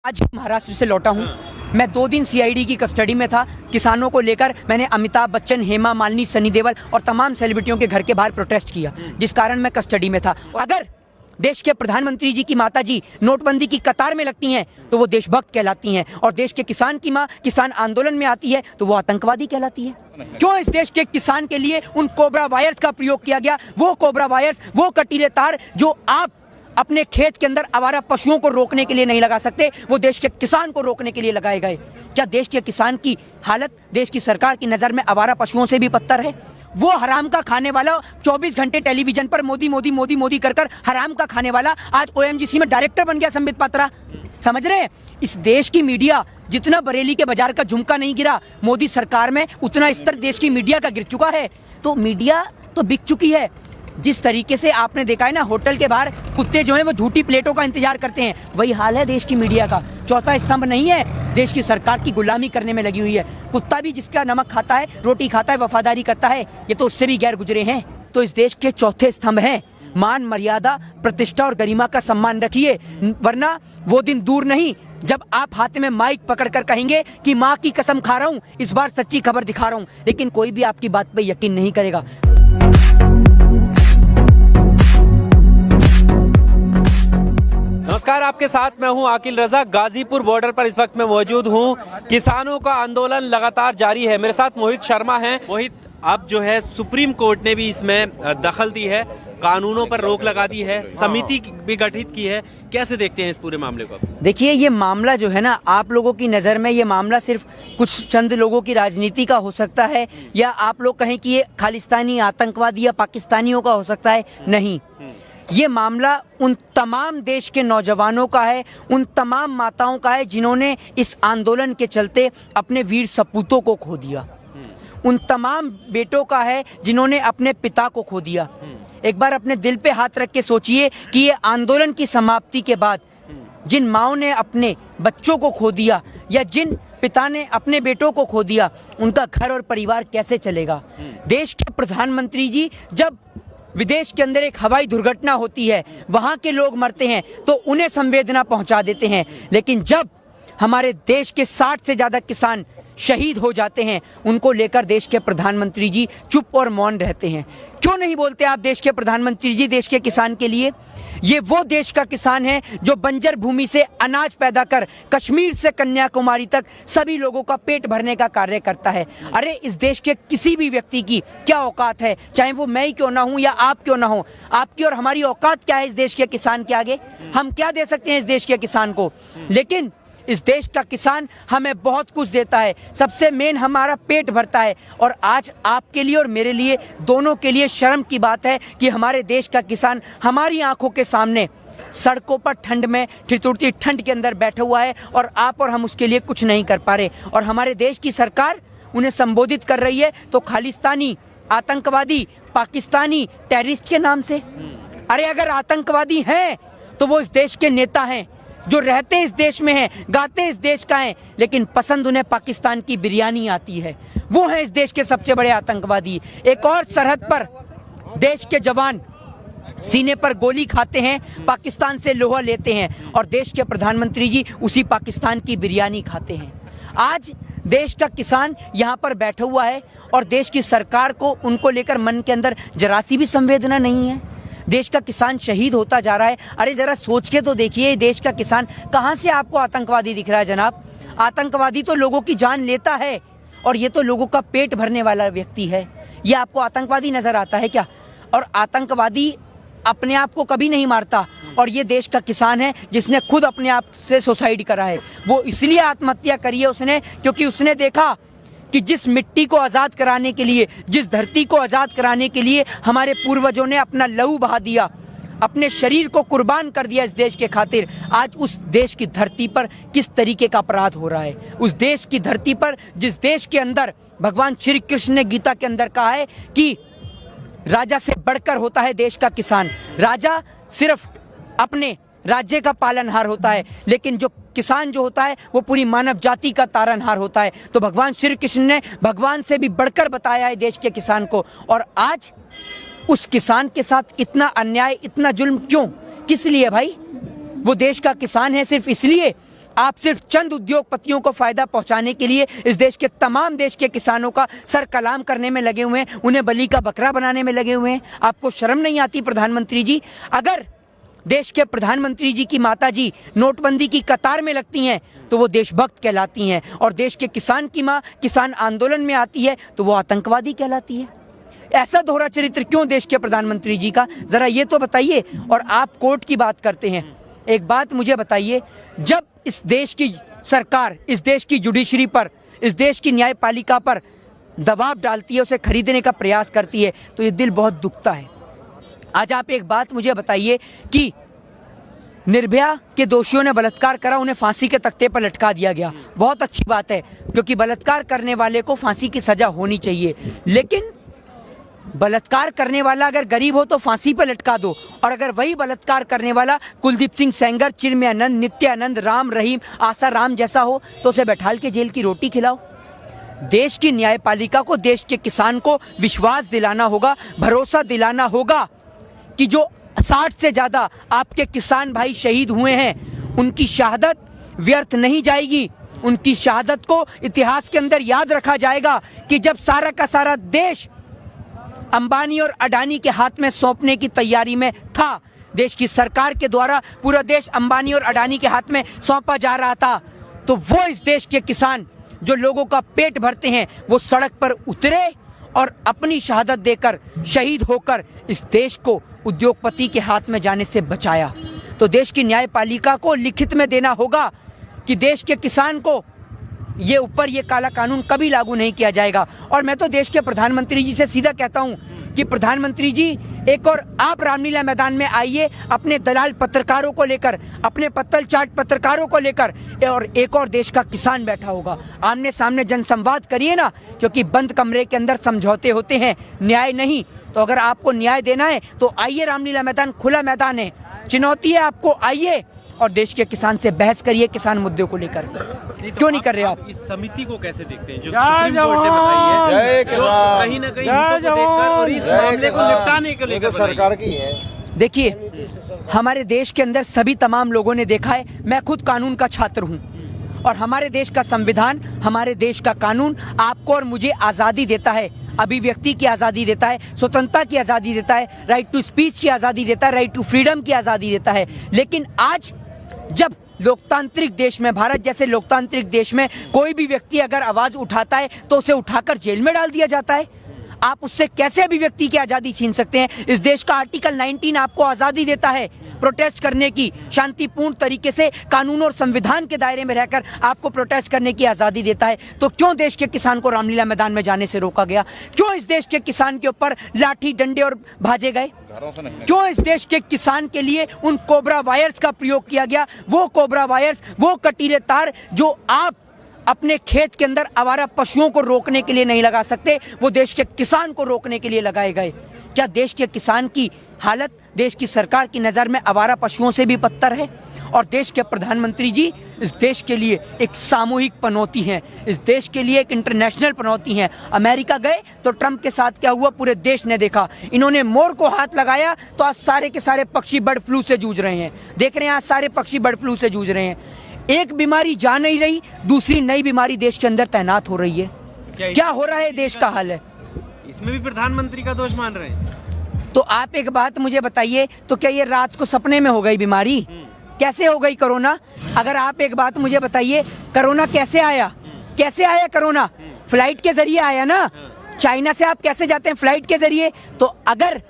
आज महाराष्ट्र से लौटा हूँ। मैं 2 दिन सीआईडी की कस्टडी में था। किसानों को लेकर मैंने अमिताभ बच्चन, हेमा मालिनी, सनी देओल और तमाम सेलिब्रिटियों के घर के बाहर प्रोटेस्ट किया, जिस कारण मैं कस्टडी में था। अगर देश के प्रधानमंत्री जी की माता जी नोटबंदी की कतार में लगती हैं तो वो देशभक्त कहलाती हैं, और देश के किसान की माँ किसान आंदोलन में आती है तो वो आतंकवादी कहलाती है। क्यों इस देश के किसान के लिए उन कोबरा वायर्स का प्रयोग किया गया? वो कोबरा वायर्स, वो कटीले तार जो आप अपने खेत के अंदर आवारा पशुओं को रोकने के लिए नहीं लगा सकते, वो देश के किसान को रोकने के लिए लगाए गए। क्या देश के किसान की हालत देश की सरकार की नज़र में आवारा पशुओं से भी बदतर है? वो हराम का खाने वाला 24 घंटे टेलीविजन पर मोदी मोदी मोदी मोदी कर हराम का खाने वाला आज ओएमजीसी में डायरेक्टर बन गया, संबित पात्रा। समझ रहे हैं? इस देश की मीडिया जितना बरेली के बाजार का झुमका नहीं गिरा मोदी सरकार में, उतना स्तर देश की मीडिया का गिर चुका है। तो मीडिया तो बिक चुकी है। जिस तरीके से आपने देखा है ना, होटल के बाहर कुत्ते जो हैं वो झूठी प्लेटों का इंतजार करते हैं, वही हाल है देश की मीडिया का। चौथा स्तंभ नहीं है, देश की सरकार की गुलामी करने में लगी हुई है। कुत्ता भी जिसका नमक खाता है, रोटी खाता है, वफादारी करता है, ये तो उससे भी गैर गुजरे हैं। तो इस देश के चौथे स्तंभ हैं मान, मर्यादा, प्रतिष्ठा और गरिमा का सम्मान रखिए, वरना वो दिन दूर नहीं जब आप हाथ में माइक पकड़कर कहेंगे कि माँ की कसम खा रहा हूँ, इस बार सच्ची खबर दिखा रहा हूँ, लेकिन कोई भी आपकी बात पे यकीन नहीं करेगा। नमस्कार, आपके साथ मैं हूं आकिल रजा। गाजीपुर बॉर्डर पर इस वक्त मैं मौजूद हूं। किसानों का आंदोलन लगातार जारी है। मेरे साथ मोहित शर्मा हैं। मोहित, अब जो है सुप्रीम कोर्ट ने भी इसमें दखल दी है, कानूनों पर रोक लगा दी है, समिति भी गठित की है। कैसे देखते हैं इस पूरे मामले को? देखिए, ये मामला जो है ना, आप लोगों की नज़र में ये मामला सिर्फ कुछ चंद लोगों की राजनीति का हो सकता है, या आप लोग कहें कि ये खालिस्तानी आतंकवादी या पाकिस्तानियों का हो सकता है। नहीं, ये मामला उन तमाम देश के नौजवानों का है, उन तमाम माताओं का है जिन्होंने इस आंदोलन के चलते अपने वीर सपूतों को खो दिया, उन तमाम बेटों का है जिन्होंने अपने पिता को खो दिया। एक बार अपने दिल पे हाथ रख के सोचिए कि ये आंदोलन की समाप्ति के बाद जिन माओं ने अपने बच्चों को खो दिया या जिन पिता ने अपने बेटों को खो दिया, उनका घर और परिवार कैसे चलेगा? देश के प्रधानमंत्री जी जब विदेश के अंदर एक हवाई दुर्घटना होती है, वहाँ के लोग मरते हैं तो उन्हें संवेदना पहुँचा देते हैं, लेकिन जब हमारे देश के 60 से ज़्यादा किसान शहीद हो जाते हैं, उनको लेकर देश के प्रधानमंत्री जी चुप और मौन रहते हैं। क्यों नहीं बोलते आप देश के प्रधानमंत्री जी देश के किसान के लिए? ये वो देश का किसान है जो बंजर भूमि से अनाज पैदा कर कश्मीर से कन्याकुमारी तक सभी लोगों का पेट भरने का कार्य करता है। अरे इस देश के किसी भी व्यक्ति की क्या औकात है, चाहे वो मैं ही क्यों ना हूँ या आप क्यों ना हो, आपकी और हमारी औकात क्या है इस देश के किसान के आगे? हम क्या दे सकते हैं इस देश के किसान को? लेकिन इस देश का किसान हमें बहुत कुछ देता है, सबसे मेन हमारा पेट भरता है। और आज आपके लिए और मेरे लिए, दोनों के लिए शर्म की बात है कि हमारे देश का किसान हमारी आंखों के सामने सड़कों पर ठंड में, ठिठुरती ठंड के अंदर बैठा हुआ है, और आप और हम उसके लिए कुछ नहीं कर पा रहे। और हमारे देश की सरकार उन्हें संबोधित कर रही है तो खालिस्तानी, आतंकवादी, पाकिस्तानी, टेररिस्ट के नाम से। अरे अगर आतंकवादी हैं तो वो इस देश के नेता हैं जो रहते इस देश में हैं, गाते इस देश का हैं, लेकिन पसंद उन्हें पाकिस्तान की बिरयानी आती है। वो हैं इस देश के सबसे बड़े आतंकवादी। एक और सरहद पर देश के जवान सीने पर गोली खाते हैं, पाकिस्तान से लोहा लेते हैं, और देश के प्रधानमंत्री जी उसी पाकिस्तान की बिरयानी खाते हैं। आज देश का किसान यहाँ पर बैठा हुआ है और देश की सरकार को उनको लेकर मन के अंदर जरा सी भी संवेदना नहीं है। देश का किसान शहीद होता जा रहा है। अरे जरा सोच के तो देखिए, देश का किसान कहाँ से आपको आतंकवादी दिख रहा है जनाब? आतंकवादी तो लोगों की जान लेता है, और ये तो लोगों का पेट भरने वाला व्यक्ति है। ये आपको आतंकवादी नजर आता है क्या? और आतंकवादी अपने आप को कभी नहीं मारता, और ये देश का किसान है जिसने खुद अपने आप से सुसाइड करा है। वो इसलिए आत्महत्या करी है उसने क्योंकि उसने देखा कि जिस मिट्टी को आज़ाद कराने के लिए, जिस धरती को आज़ाद कराने के लिए हमारे पूर्वजों ने अपना लहू बहा दिया, अपने शरीर को कुर्बान कर दिया इस देश के खातिर, आज उस देश की धरती पर किस तरीके का अपराध हो रहा है। उस देश की धरती पर, जिस देश के अंदर भगवान श्री कृष्ण ने गीता के अंदर कहा है कि राजा से बढ़कर होता है देश का किसान। राजा सिर्फ अपने राज्य का पालनहार होता है, लेकिन जो किसान जो होता है वो पूरी मानव जाति का तारनहार होता है। तो भगवान श्री कृष्ण ने भगवान से भी बढ़कर बताया है देश के किसान को, और आज उस किसान के साथ इतना अन्याय, इतना जुल्म क्यों? किस लिए भाई? वो देश का किसान है सिर्फ इसलिए आप सिर्फ चंद उद्योगपतियों को फायदा पहुंचाने के लिए इस देश के तमाम देश के किसानों का सर कलाम करने में लगे हुए हैं, उन्हें बलि का बकरा बनाने में लगे हुए हैं। आपको शर्म नहीं आती प्रधानमंत्री जी? अगर देश के प्रधानमंत्री जी की माता जी नोटबंदी की कतार में लगती हैं तो वो देशभक्त कहलाती हैं, और देश के किसान की माँ किसान आंदोलन में आती है तो वो आतंकवादी कहलाती है। ऐसा दोहरा चरित्र क्यों देश के प्रधानमंत्री जी का, जरा ये तो बताइए। और आप कोर्ट की बात करते हैं, एक बात मुझे बताइए, जब इस देश की सरकार इस देश की जुडिशरी पर, इस देश की न्यायपालिका पर दबाव डालती है, उसे खरीदने का प्रयास करती है, तो ये दिल बहुत दुखता है। आज आप एक बात मुझे बताइए कि निर्भया के दोषियों ने बलात्कार करा, उन्हें फांसी के तख्ते पर लटका दिया गया। बहुत अच्छी बात है, क्योंकि बलात्कार करने वाले को फांसी की सजा होनी चाहिए। लेकिन बलात्कार करने वाला अगर गरीब हो तो फांसी पर लटका दो, और अगर वही बलात्कार करने वाला कुलदीप सिंह सेंगर, चिन्मयानंद, नित्यानंद, राम रहीम, आसा राम जैसा हो तो उसे बैठाल के जेल की रोटी खिलाओ। देश की न्यायपालिका को, देश के किसान को विश्वास दिलाना होगा, भरोसा दिलाना होगा कि जो 60 से ज़्यादा आपके किसान भाई शहीद हुए हैं, उनकी शहादत व्यर्थ नहीं जाएगी। उनकी शहादत को इतिहास के अंदर याद रखा जाएगा कि जब सारा का सारा देश अंबानी और अडानी के हाथ में सौंपने की तैयारी में था, देश की सरकार के द्वारा पूरा देश अंबानी और अडानी के हाथ में सौंपा जा रहा था, तो वो इस देश के किसान जो लोगों का पेट भरते हैं, वो सड़क पर उतरे और अपनी शहादत देकर, शहीद होकर इस देश को उद्योगपति के हाथ में जाने से बचाया। तो देश की न्यायपालिका को लिखित में देना होगा कि देश के किसान को ये काला कानून कभी लागू नहीं किया जाएगा। और मैं तो देश के प्रधानमंत्री जी से सीधा कहता हूं कि प्रधानमंत्री जी, एक और आप रामलीला मैदान में आइए, अपने दलाल पत्रकारों को लेकर, अपने पत्तल चाट पत्रकारों को लेकर, और एक और देश का किसान बैठा होगा। आमने सामने जनसंवाद करिए ना, क्योंकि बंद कमरे के अंदर समझौते होते हैं, न्याय नहीं। तो अगर आपको न्याय देना है तो आइए, रामलीला मैदान खुला मैदान है, चुनौती है आपको, आइए और देश के किसान से बहस करिए किसान मुद्दों को लेकर। क्यों नहीं कर रहे आप? इस समिति को कैसे देखते हैं जो सुप्रीम कोर्ट ने बनाई है, जो कहीं ना कहीं हितों को देखकर और इस मामले को निपटाने के लेकर सरकार की है? देखिए, हमारे देश के अंदर सभी तमाम लोगों ने देखा है, मैं खुद कानून का छात्र हूँ, और हमारे देश का संविधान, हमारे देश का कानून आपको और मुझे आज़ादी देता है, अभिव्यक्ति की आज़ादी देता है, स्वतंत्रता की आज़ादी देता है, राइट टू स्पीच की आज़ादी देता है, राइट टू फ्रीडम की आज़ादी देता है। लेकिन आज जब लोकतांत्रिक देश में, भारत जैसे लोकतांत्रिक देश में, कोई भी व्यक्ति अगर आवाज़ उठाता है तो उसे उठाकर जेल में डाल दिया जाता है। आप उससे कैसे अभिव्यक्ति की आज़ादी छीन सकते हैं? इस देश का आर्टिकल 19 आपको आज़ादी देता है प्रोटेस्ट करने की, शांतिपूर्ण तरीके से कानून और संविधान के दायरे में रहकर आपको प्रोटेस्ट करने की आज़ादी देता है। तो क्यों देश के किसान को रामलीला मैदान में जाने से रोका गया? क्यों इस देश के किसान के ऊपर लाठी, डंडे और भाजे गए? क्यों इस देश के किसान के लिए उन कोबरा वायर्स का प्रयोग किया गया? वो कोबरा वायर्स, वो कटीले तार जो आप अपने खेत के अंदर आवारा पशुओं को रोकने के लिए नहीं लगा सकते, वो देश के किसान को रोकने के लिए लगाए गए। क्या देश के किसान की हालत देश की सरकार की नज़र में आवारा पशुओं से भी बदतर है? और देश के प्रधानमंत्री जी इस देश के लिए एक सामूहिक पनौती हैं, इस देश के लिए एक इंटरनेशनल पनौती हैं। अमेरिका गए तो ट्रंप के साथ क्या हुआ पूरे देश ने देखा। इन्होंने मोर को हाथ लगाया तो आज सारे के सारे पक्षी बर्ड फ्लू से जूझ रहे हैं। देख रहे हैं आज सारे पक्षी बर्ड फ्लू से जूझ रहे हैं। एक बीमारी जा नहीं रही, दूसरी नई बीमारी देश के अंदर तैनात हो रही है। क्या हो रहा है देश का हाल है? इसमें भी प्रधानमंत्री का दोष मान रहे हैं? तो आप एक बात मुझे बताइए, तो क्या ये रात को सपने में हो गई बीमारी? कैसे हो गई कोरोना? अगर आप एक बात मुझे बताइए, कोरोना कैसे आया? कैसे आया कोरोना? फ्लाइट के जरिए आया ना। चाइना से आप कैसे जाते हैं? फ्लाइट के जरिए। तो अगर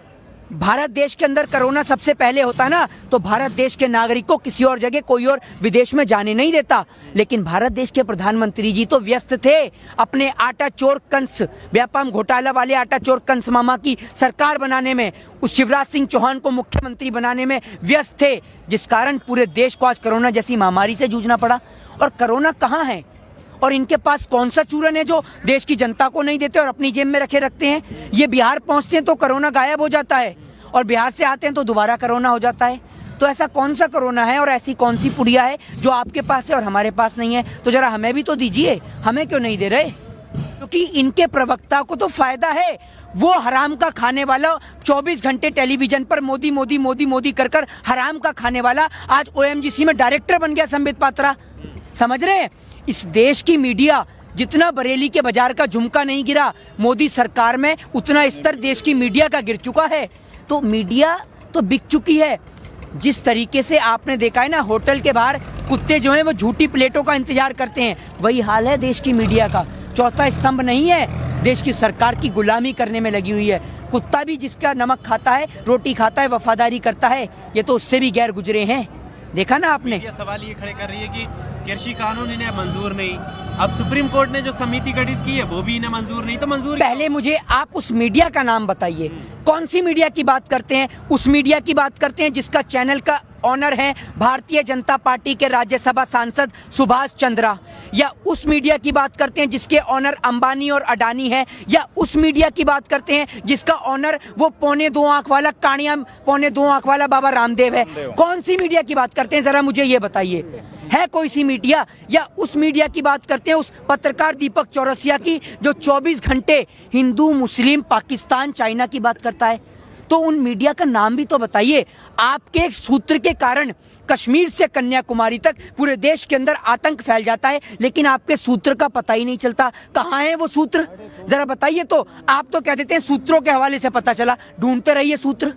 भारत देश के अंदर कोरोना सबसे पहले होता ना, तो भारत देश के नागरिक को किसी और जगह, कोई और विदेश में जाने नहीं देता। लेकिन भारत देश के प्रधानमंत्री जी तो व्यस्त थे अपने आटा चोर कंस, व्यापम घोटाला वाले आटा चोर कंस मामा की सरकार बनाने में, उस शिवराज सिंह चौहान को मुख्यमंत्री बनाने में व्यस्त थे, जिस कारण पूरे देश को आज कोरोना जैसी महामारी से जूझना पड़ा। और कोरोना कहाँ है और इनके पास कौन सा चूरन है जो देश की जनता को नहीं देते और अपनी जेब में रखते हैं? ये बिहार पहुंचते हैं तो कोरोना गायब हो जाता है, और बिहार से आते हैं तो दोबारा कोरोना हो जाता है। तो ऐसा कौन सा कोरोना है और ऐसी कौन सी पुड़िया है जो आपके पास है और हमारे पास नहीं है? तो जरा हमें भी तो दीजिए, हमें क्यों नहीं दे रहे? क्योंकि इनके प्रवक्ता को तो फायदा है। वो हराम का खाने वाला 24 घंटे टेलीविजन पर मोदी मोदी मोदी मोदी कर हराम का खाने वाला आज OMGC में डायरेक्टर बन गया संबित पात्रा। समझ रहे हैं? इस देश की मीडिया जितना बरेली के बाजार का झुमका नहीं गिरा मोदी सरकार में, उतना स्तर देश की मीडिया का गिर चुका है। तो मीडिया तो बिक चुकी है। जिस तरीके से आपने देखा है ना, होटल के बाहर कुत्ते जो हैं वो झूठी प्लेटों का इंतजार करते हैं, वही हाल है देश की मीडिया का। चौथा स्तंभ नहीं है, देश की सरकार की गुलामी करने में लगी हुई है। कुत्ता भी जिसका नमक खाता है, रोटी खाता है, वफादारी करता है, ये तो उससे भी गैर गुजरे हैं। देखा ना आपने? ये सवाल ये खड़े कर रही है कि कृषि कानून इन्हें मंजूर नहीं, अब सुप्रीम कोर्ट ने जो समिति गठित की है वो भी इन्हें मंजूर नहीं, तो मंजूर पहले मुझे आप उस मीडिया का नाम बताइए, कौन सी मीडिया की बात करते हैं? उस मीडिया की बात करते हैं जिसका चैनल का ऑनर है भारतीय जनता पार्टी के राज्यसभा सांसद सुभाष चंद्रा, या उस मीडिया की बात करते हैं जिसके ऑनर अंबानी और अडानी है, या उस मीडिया की बात करते हैं जिसका ऑनर वो पौने 2 आंख वाला कानिया पौने 2 आंख वाला बाबा रामदेव है? कौन सी मीडिया की बात करते हैं, जरा मुझे ये बताइए। है कोई सी मीडिया? या उस मीडिया की बात करते हैं उस पत्रकार दीपक चौरसिया की जो 24 घंटे हिंदू, मुस्लिम, पाकिस्तान, चाइना की बात करता है? तो उन मीडिया का नाम भी तो बताइए। आपके एक सूत्र के कारण कश्मीर से कन्याकुमारी तक पूरे देश के अंदर आतंक फैल जाता है, लेकिन आपके सूत्र का पता ही नहीं चलता। कहाँ है वो सूत्र, जरा बताइए। तो आप तो कह देते हैं सूत्रों के हवाले से पता चला, ढूंढते रहिए सूत्र।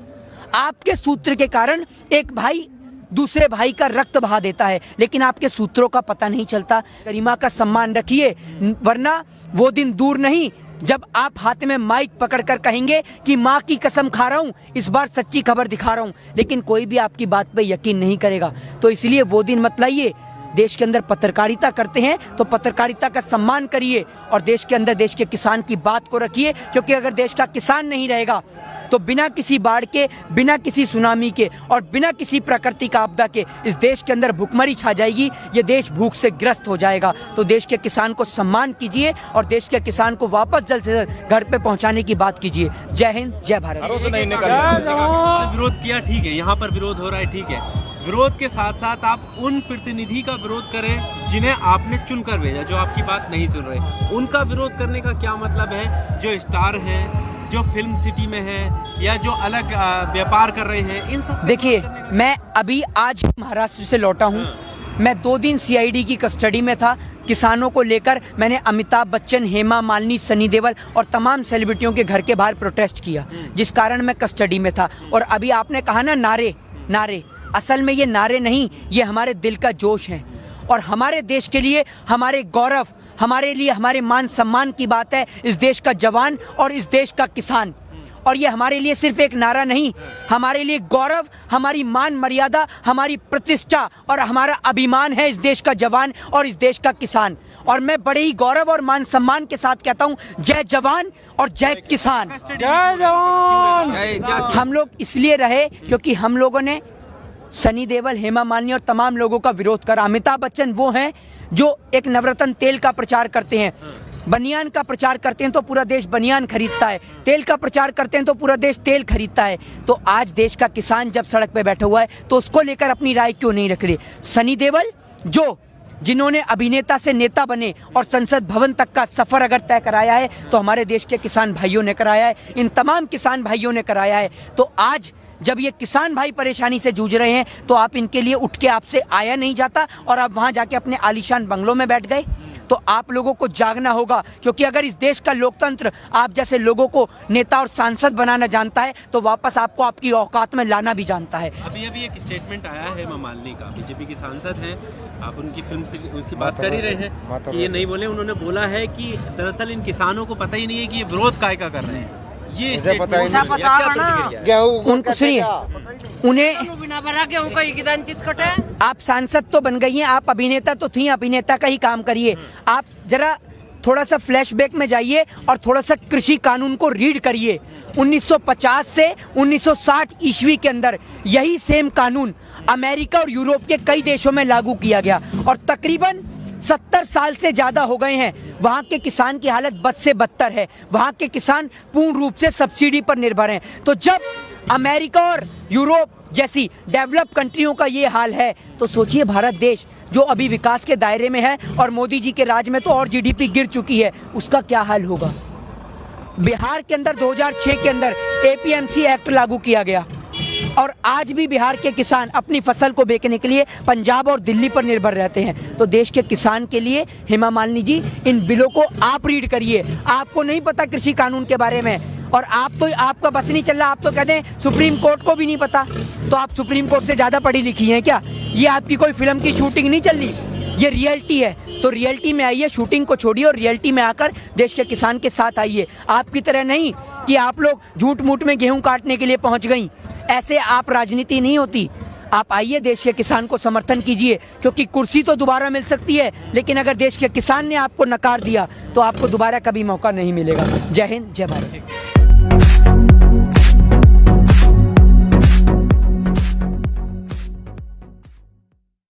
आपके सूत्र के कारण एक भाई दूसरे भाई का रक्त बहा देता है, लेकिन आपके सूत्रों का पता नहीं चलता। गरिमा का सम्मान रखिए, वरना वो दिन दूर नहीं जब आप हाथ में माइक पकड़कर कहेंगे कि माँ की कसम खा रहा हूँ, इस बार सच्ची खबर दिखा रहा हूँ, लेकिन कोई भी आपकी बात पे यकीन नहीं करेगा। तो इसलिए वो दिन मत लाइए। देश के अंदर पत्रकारिता करते हैं तो पत्रकारिता का सम्मान करिए, और देश के अंदर देश के किसान की बात को रखिए, क्योंकि अगर देश का किसान नहीं रहेगा तो बिना किसी बाढ़ के, बिना किसी सुनामी के और बिना किसी प्राकृतिक आपदा के इस देश के अंदर भूखमरी छा जाएगी। ये देश भूख से ग्रस्त हो जाएगा। तो देश के किसान को सम्मान कीजिए और देश के किसान को वापस जल्द से जल्द घर पे पहुंचाने की बात कीजिए। जय हिंद, जय भारत। विरोध किया, ठीक है, यहाँ पर विरोध हो रहा है, ठीक है। विरोध के साथ साथ आप उन प्रतिनिधि का विरोध करें जिन्हें आपने चुनकर भेजा, जो आपकी बात नहीं सुन रहे। उनका विरोध करने का क्या मतलब है? जो स्टार हैं, जो फिल्म सिटी में है, या जो अलग व्यापार कर रहे हैं, इन सब। देखिए, मैं अभी आज महाराष्ट्र से लौटा हूँ। मैं 2 दिन CID की कस्टडी में था। किसानों को लेकर मैंने अमिताभ बच्चन, हेमा मालिनी, सनी देओल और तमाम सेलिब्रिटियों के घर के बाहर प्रोटेस्ट किया, जिस कारण मैं कस्टडी में था। और अभी आपने कहा ना नारे, असल में ये नारे नहीं, ये हमारे दिल का जोश है। और हमारे देश के लिए, हमारे गौरव, हमारे लिए हमारे मान सम्मान की बात है इस देश का जवान और इस देश का किसान। और ये हमारे लिए सिर्फ एक नारा नहीं, हमारे लिए गौरव, हमारी मान मर्यादा, हमारी प्रतिष्ठा और हमारा अभिमान है इस देश का जवान और इस देश का किसान। और मैं बड़े ही गौरव और मान सम्मान के साथ कहता हूँ, जय जवान और जय किसान। जय जवान। हम लोग इसलिए रहे क्योंकि हम लोगों ने सनी देओल, हेमा मालिनी और तमाम लोगों का विरोध करा। अमिताभ बच्चन वो हैं जो एक नवरत्न तेल का प्रचार करते हैं, बनियान का प्रचार करते हैं तो पूरा देश बनियान खरीदता है, तेल का प्रचार करते हैं तो पूरा देश तेल खरीदता है। तो आज देश का किसान जब सड़क पे बैठा हुआ है तो उसको लेकर अपनी राय क्यों नहीं रख रहे? सनी देओल जिन्होंने अभिनेता से नेता बने और संसद भवन तक का सफर अगर तय कराया है तो हमारे देश के किसान भाइयों ने कराया है, इन तमाम किसान भाइयों ने कराया है। तो आज जब ये किसान भाई परेशानी से जूझ रहे हैं तो आप इनके लिए उठ के आपसे आया नहीं जाता और आप वहां जाके अपने आलीशान बंगलों में बैठ गए। तो आप लोगों को जागना होगा, क्योंकि अगर इस देश का लोकतंत्र आप जैसे लोगों को नेता और सांसद बनाना जानता है तो वापस आपको आपकी औकात में लाना भी जानता है। अभी एक स्टेटमेंट आया है हेमा मालिनी का, बीजेपी की सांसद हैं, आप उनकी फिल्म से उसकी बात कर ही रहे हैं कि ये नहीं बोले। उन्होंने बोला है कि दरअसल इन किसानों को पता ही नहीं है कि ये विरोध काय का कर रहे हैं। ये उनको सुनिए, उन्हें आप सांसद तो बन गई हैं, आप अभिनेता तो थी, अभिनेता का ही काम करिए। आप जरा थोड़ा सा फ्लैशबैक में जाइए और थोड़ा सा कृषि कानून को रीड करिए। 1950 से 1960 ईस्वी के अंदर यही सेम कानून अमेरिका और यूरोप के कई देशों में लागू किया गया और तकरीबन 70 साल से ज्यादा हो गए हैं। वहाँ के किसान की हालत बद से बदतर है। वहाँ के किसान पूर्ण रूप से सब्सिडी पर निर्भर हैं। तो जब अमेरिका और यूरोप जैसी डेवलप कंट्रियों का ये हाल है तो सोचिए भारत देश जो अभी विकास के दायरे में है और मोदी जी के राज में तो और GDP गिर चुकी है, उसका क्या हाल होगा। बिहार के अंदर 2006 के अंदर APMC एक्ट लागू किया गया और आज भी बिहार के किसान अपनी फसल को बेचने के लिए पंजाब और दिल्ली पर निर्भर रहते हैं। तो देश के किसान के लिए हेमा मालिनी जी, इन बिलों को आप रीड करिए। आपको नहीं पता कृषि कानून के बारे में, और आप तो, आपका बस नहीं चल रहा, आप तो कहते हैं सुप्रीम कोर्ट को भी नहीं पता। तो आप सुप्रीम कोर्ट से ज़्यादा पढ़ी लिखी हैं क्या? ये आपकी कोई फिल्म की शूटिंग नहीं चल रही, ये रियलिटी है। तो रियलिटी में आइए, शूटिंग को छोड़िए और रियलिटी में आकर देश के किसान के साथ आइए। आपकी तरह नहीं कि आप लोग झूठ मूठ में गेहूं काटने के लिए पहुंच गई। ऐसे आप राजनीति नहीं होती। आप आइए, देश के किसान को समर्थन कीजिए, क्योंकि कुर्सी तो दोबारा मिल सकती है, लेकिन अगर देश के किसान ने आपको नकार दिया तो आपको दोबारा कभी मौका नहीं मिलेगा। जय हिंद, जय भारत।